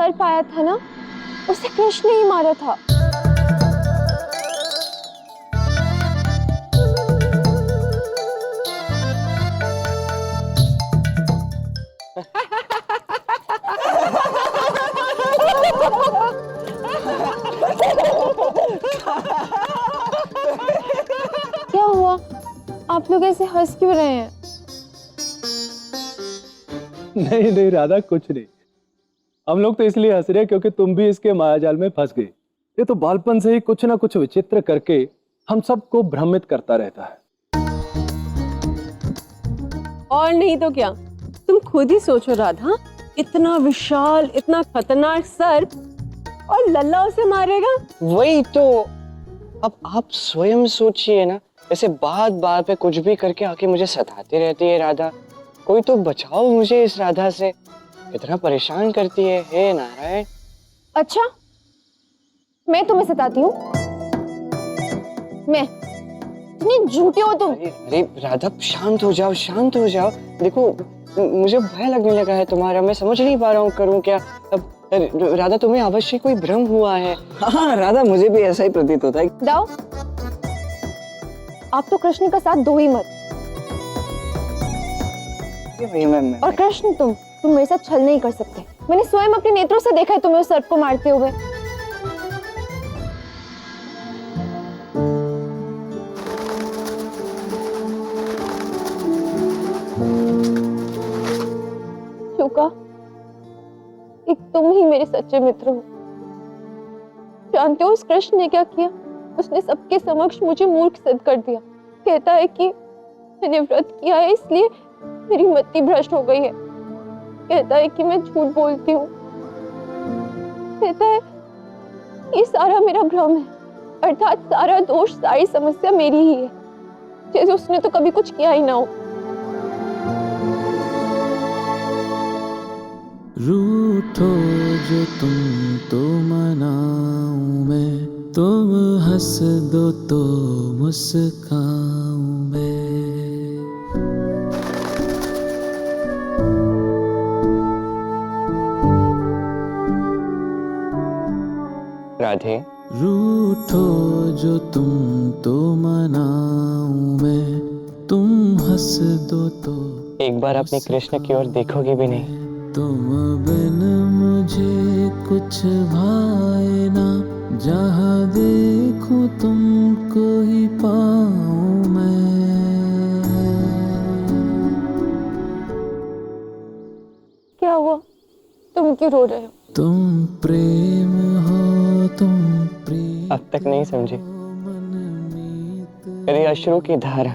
सर्प आया था ना, उसे कृष्ण ही मारा था। क्या हुआ? आप लोग ऐसे हंस क्यों रहे हैं? नहीं नहीं राधा, कुछ नहीं। हम लोग तो इसलिए हंस रहे हैं क्योंकि तुम भी इसके मायाजाल में फंस गई। ये तो बालपन से ही कुछ ना कुछ विचित्र करके हम सबको भ्रमित करता रहता है। और नहीं तो क्या, तुम खुद ही सोचो राधा, इतना विशाल, इतना खतरनाक सर्प और लल्ला उसे मारेगा। वही तो। अब आप स्वयं सोचिए ना, ऐसे बात बात पे कुछ भी करके आके मुझे सताती रहती है राधा। कोई तो बचाओ मुझे इस राधा से, इतना परेशान करती है। हे नारायण। अच्छा, मैं तुम्हें सताती हूँ? मैं? इतनी झूठी हो तुम। अरे राधा, शांत हो जाओ, शांत हो जाओ। देखो, मुझे भय लगने लगा है तुम्हारा, मैं समझ नहीं पा रहा हूँ करूँ क्या। अब राधा, तुम्हें अवश्य कोई भ्रम हुआ है। हाँ राधा, मुझे भी ऐसा ही प्रतीत होता है। दाओ, आप तो कृष्ण का साथ दो ही मत। और कृष्ण, तुम मेरे साथ छल नहीं कर सकते। मैंने स्वयं अपने नेत्रों से देखा है तुम्हें उस सर्प को मारते हुए। शुका, एक तुम ही मेरे सच्चे मित्र हो। जानते हो उस कृष्ण ने क्या किया? उसने सबके समक्ष मुझे मूर्ख सिद्ध कर दिया। कहता है कि मैंने व्रत किया है इसलिए मेरी मति भ्रष्ट हो गई है। कहता है कि मैं झूठ बोलती हूँ। कहता है ये सारा मेरा भ्रम है, अर्थात सारा दोष, सारी समस्या मेरी ही है, जैसे उसने तो कभी कुछ किया ही ना हो। रूठो जो तुम तो मनाऊं मैं, तुम हंस दो तो मुस्काऊं मैं। राधे, रूठो जो तुम तो मनाऊं मैं, तुम हंस दो तो। एक बार अपने कृष्ण की ओर देखोगे भी नहीं? तुम बिन मुझे कुछ भाए ना, जहाँ देखूं तुमको ही पाऊं मैं। क्या हुआ? तुम क्यों रो रहे हो? तुम प्रेम हो, तुम प्रेम। अब तक नहीं समझे? यदि अश्रु की धारा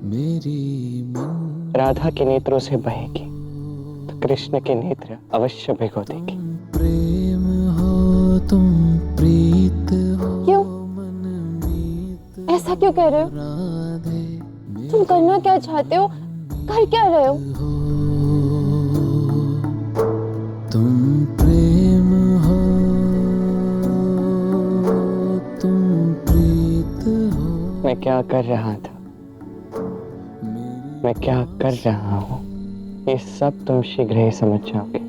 मेरी मन राधा के नेत्रों से बहेगी तो कृष्ण के नेत्र अवश्य भिगो देगी। प्रेम हो, तुम प्रीत हो। क्यों? ऐसा क्यों कह रहे हो? तुम करना क्या चाहते हो? कर क्या रहे हो? तुम प्रेम हो, तुम प्रीत हो। मैं क्या कर रहा था, मैं क्या कर रहा हूँ, ये सब तुम शीघ्र ही समझ जाओगे।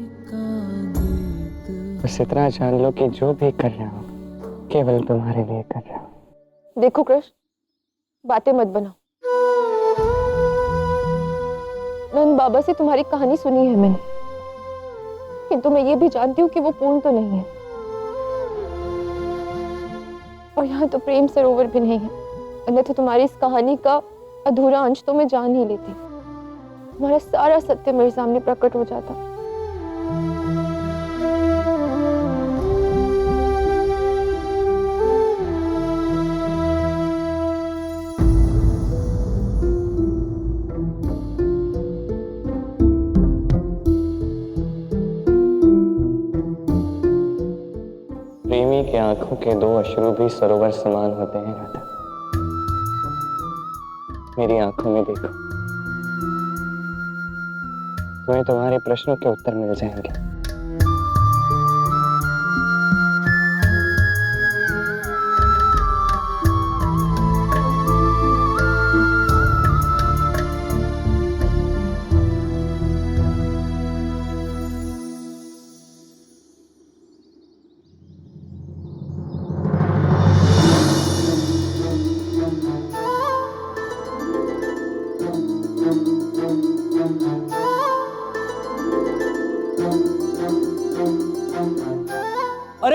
बस इतना जान लो कि जो भी कर रहा हूँ केवल तुम्हारे लिए कर रहा हूँ। देखो कृष्ण, बातें मत बनाओ। नंद बाबा से तुम्हारी कहानी सुनी है मैंने, किंतु मैं ये भी जानती हूँ कि वो पूर्ण तो नहीं है। और यहाँ तो प्रेम सरोवर भी नहीं है, अन्यथा तुम्हारी इस कहानी का अधूरा अंश तो मैं जान ही लेती। तुम्हारा सारा सत्य मेरे सामने प्रकट हो जाता। प्रेमी की आंखों के दो अश्रु भी सरोवर समान होते हैं राधा। मेरी आंखों में देखो, तुम्हें तुम्हारे प्रश्नों के उत्तर मिल जाएंगे।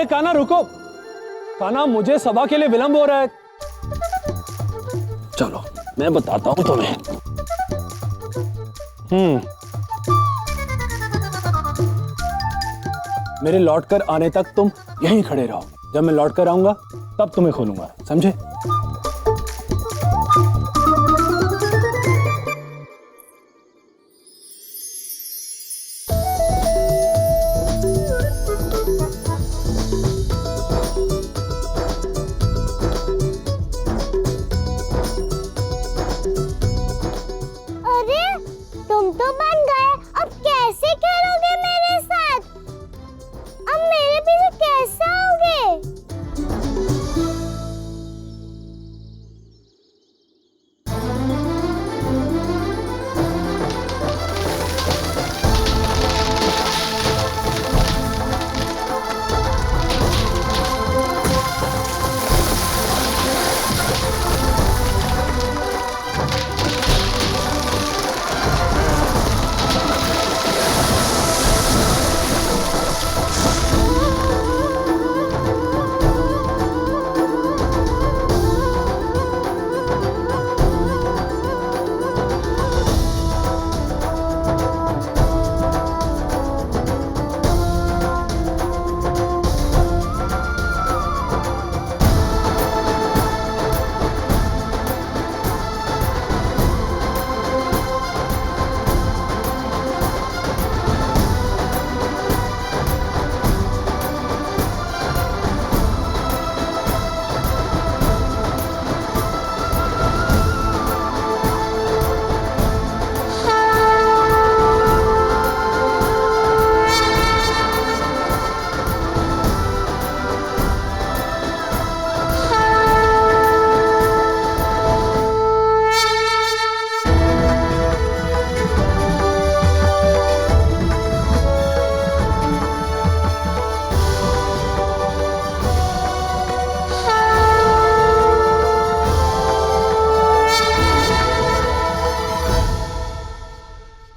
कान्हा रुको, कान्हा मुझे सभा के लिए विलंब हो रहा है। चलो मैं बताता हूं तुम्हें। मेरे लौटकर आने तक तुम यहीं खड़े रहो। जब मैं लौटकर आऊंगा तब तुम्हें खोलूंगा, समझे? अरे तुम तो बन गए, अब कैसे खेलोगे मेरे साथ? अब मेरे पीछे कैसे आओगे?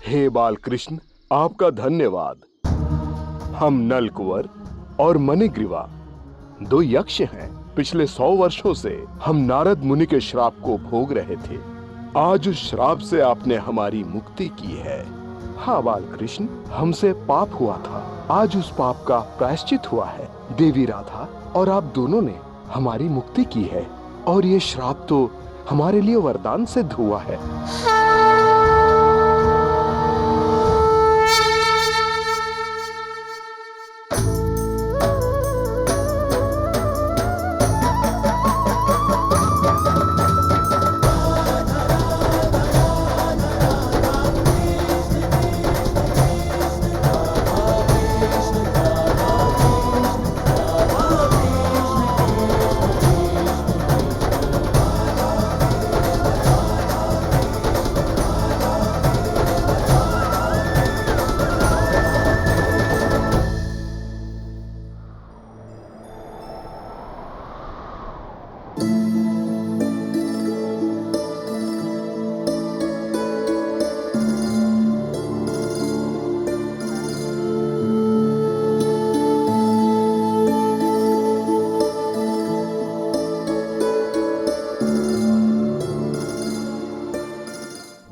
हे बालकृष्ण, आपका धन्यवाद। हम नलकुंवर और मणिग्रीवा दो यक्ष हैं। पिछले 100 वर्षों से हम नारद मुनि के श्राप को भोग रहे थे। आज उस श्राप से आपने हमारी मुक्ति की है। हाँ बालकृष्ण, हमसे पाप हुआ था, आज उस पाप का प्रायश्चित हुआ है। देवी राधा और आप दोनों ने हमारी मुक्ति की है और ये श्राप तो हमारे लिए वरदान सिद्ध हुआ है।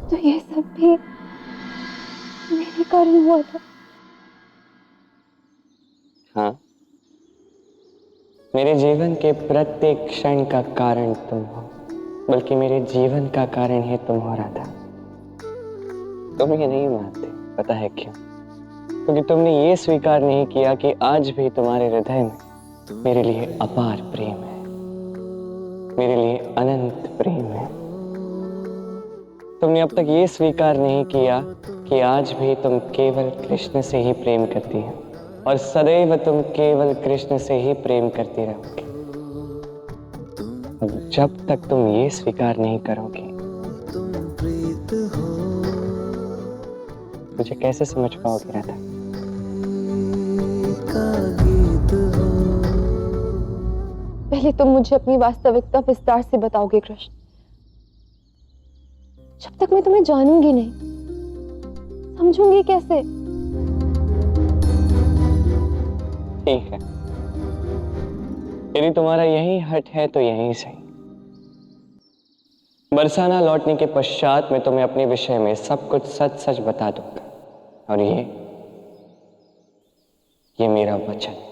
तो ये सब भी मेरे कारण हुआ था। हाँ, मेरे जीवन के प्रत्येक क्षण का कारण तुम हो, बल्कि मेरे जीवन का कारण ही तुम हो रहा था। तुम ये नहीं मानते, पता है क्यों? क्योंकि तुमने ये स्वीकार नहीं किया कि आज भी तुम्हारे हृदय में मेरे लिए अपार प्रेम है, मेरे लिए अनंत प्रेम है। तुमने अब तक ये स्वीकार नहीं किया कि आज भी तुम केवल कृष्ण से ही प्रेम करती हो और सदैव तुम केवल कृष्ण से ही प्रेम करती रहोगी। और जब तक तुम ये स्वीकार नहीं करोगे, मुझे कैसे समझ पाओगे राधा? पहले तुम मुझे अपनी वास्तविकता विस्तार से बताओगे कृष्ण। जब तक मैं तुम्हें जानूंगी नहीं, समझूंगी कैसे? ठीक है, यदि तुम्हारा यही हट है तो यहीं सही। बरसाना लौटने के पश्चात मैं तुम्हें अपने विषय में सब कुछ सच सच बता दूंगा, और ये मेरा वचन।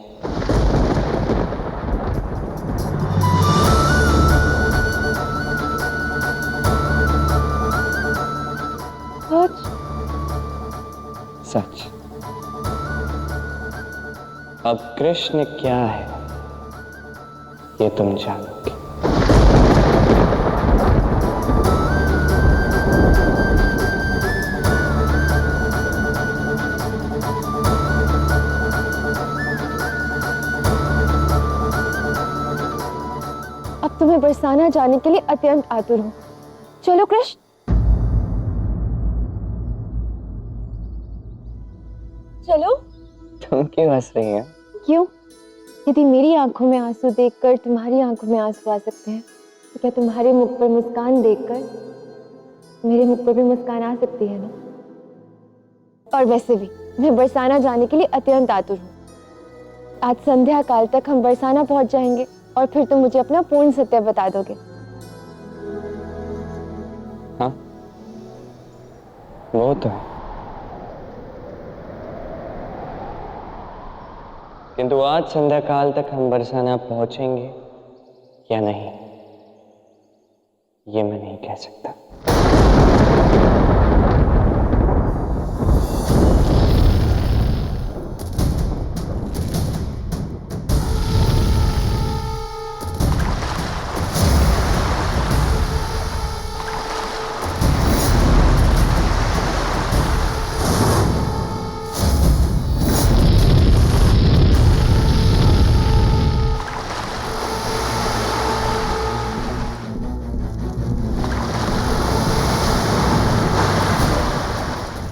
सच। अब कृष्ण क्या है ये तुम जानोगे। अब तुम्हें बरसाना जाने के लिए अत्यंत आतुर हूँ। चलो कृष्ण। चलो। तुम क्यों हंस रही हो? क्यों? यदि मेरी आंखों में आंसू देखकर तुम्हारी आंखों में आंसू आ सकते हैं, तो क्या तुम्हारे मुख पर मुस्कान देखकर मेरे मुख पर भी मुस्कान आ सकती है ना? और वैसे भी मैं बरसाना जाने के लिए अत्यंत आतुर हूँ। आज संध्या काल तक हम बरसाना पहुंच जाएंगे और फिर तुम मुझे अपना पूर्ण सत्य बता दोगे। हाँ, वो तो है। किंतु आज संध्या काल तक हम बरसाना पहुंचेंगे या नहीं, ये मैं नहीं कह सकता।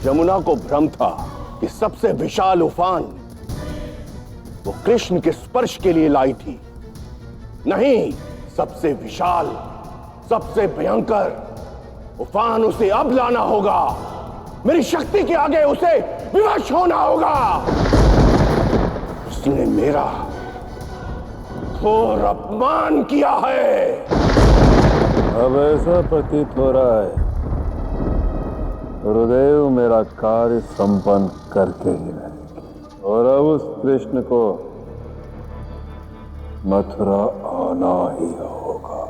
यमुना को भ्रम था कि सबसे विशाल उफान वो कृष्ण के स्पर्श के लिए लाई थी। नहीं, सबसे विशाल, सबसे भयंकर उफान उसे अब लाना होगा। मेरी शक्ति के आगे उसे विवश होना होगा। उसने मेरा घोर अपमान किया है। अब ऐसा प्रतीत हो रहा है गुरुदेव मेरा कार्य संपन्न करके ही रहेंगे, और अब उस कृष्ण को मथुरा आना ही होगा।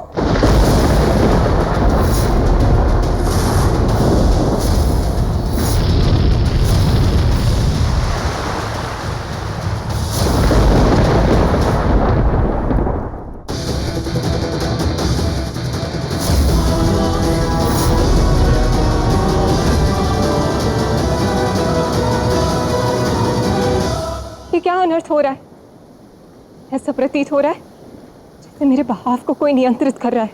क्या अनर्थ हो रहा है? ऐसा प्रतीत हो रहा है जैसे मेरे बहाव को कोई नियंत्रित कर रहा है।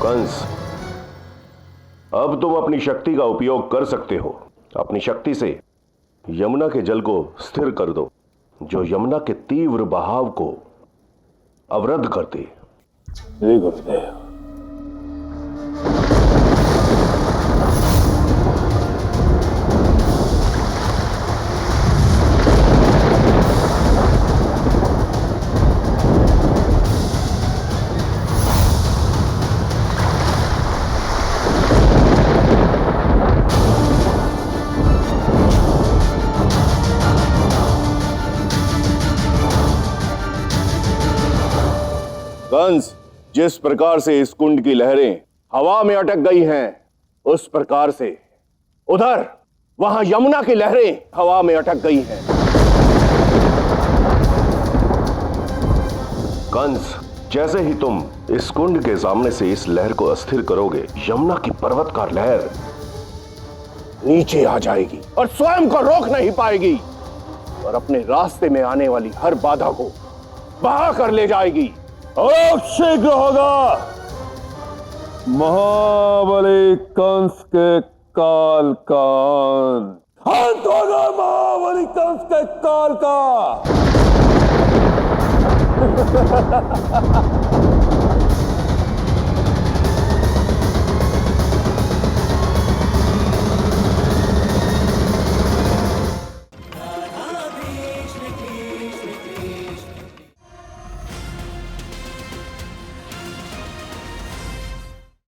कंस, अब तुम अपनी शक्ति का उपयोग कर सकते हो। अपनी शक्ति से यमुना के जल को स्थिर कर दो, जो यमुना के तीव्र बहाव को अवरुद्ध करते। जय गुरुदेव। कंस, जिस प्रकार से इस कुंड की लहरें हवा में अटक गई हैं, उस प्रकार से उधर वहां यमुना की लहरें हवा में अटक गई हैं। कंस, जैसे ही तुम इस कुंड के सामने से इस लहर को अस्थिर करोगे, यमुना की पर्वतकार लहर नीचे आ जाएगी और स्वयं को रोक नहीं पाएगी, और अपने रास्ते में आने वाली हर बाधा को बहा कर ले जाएगी। और शीघ्र होगा महाबली कंस के काल का अंत होगा, महाबली कंस के काल का।